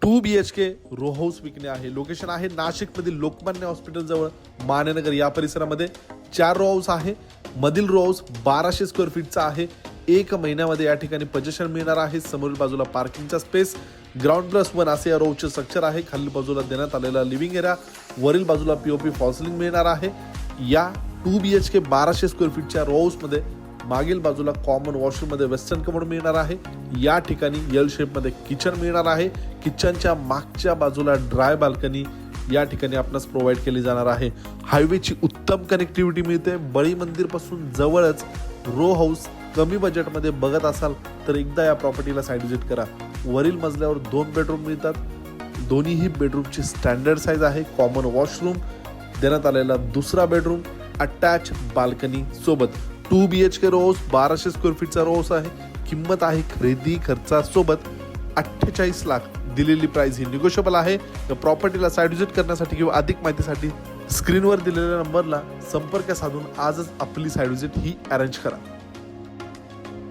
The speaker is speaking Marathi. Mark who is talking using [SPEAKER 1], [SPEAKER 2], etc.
[SPEAKER 1] 2 BHK रो हाऊस विकणे आहे. लोकेशन आहे नाशिक मधील लोकमान्य हॉस्पिटल जवळ मानेनगर या परिसरामध्ये. 4 रो हाऊस आहे. मधील रो हाऊस 1200 स्क्वेअर फीटचा आहे. 1 महिन्यामध्ये या ठिकाणी पोझिशन मिळणार आहे. समोरील बाजूला पार्किंगचा स्पेस, ग्राउंड+1 असे या रोचे स्ट्रक्चर आहे. खालील बाजूला देण्यात आलेला लिव्हिंग एरिया, वरील बाजूला पीओपी फॉल्सिंग मिळणार आहे. या 2 BHK 1200 स्क्वेअर फीटच्या रो हाऊसमध्ये मागील बाजूला कॉमन वॉशरूम मध्ये वेस्टर्न कमोड मिळणार आहे. या ठिकाणी एल शेप मध्ये किचन मिळणार आहे. किचनच्या मागच्या बाजूला ड्राय बाल्कनी या ठिकाणी आपणास प्रोव्हाइड केली जाणार आहे. हायवेची उत्तम कनेक्टिव्हिटी मिळते. बळी मंदिर पासून जवळच रो हाऊस कमी बजेटमध्ये बघत असाल तर एकदा या प्रॉपर्टीला साइट व्हिजिट करा. वरील मजल्यावर 2 बेडरूम मिळतात. दोन्हीही बेडरूमची स्टँडर्ड साईज आहे. कॉमन वॉशरूम देण्यात आलेला दुसरा बेडरूम, अटॅच बाल्कनी सोबत. 2 BHK रो हाऊस 1200 स्क्वेअर फीटचा रो हाऊस आहे. किंमत आहे खरेदी खर्चासोबत 48 लाख. दिलेली प्राइस ही निगोशिएबल आहे. या प्रॉपर्टीला साइट व्हिजिट करण्यासाठी किंवा अधिक माहितीसाठी स्क्रीनवर दिलेल्या नंबरला संपर्क साधून आजच आपली साइट व्हिजिट ही अरेंज करा.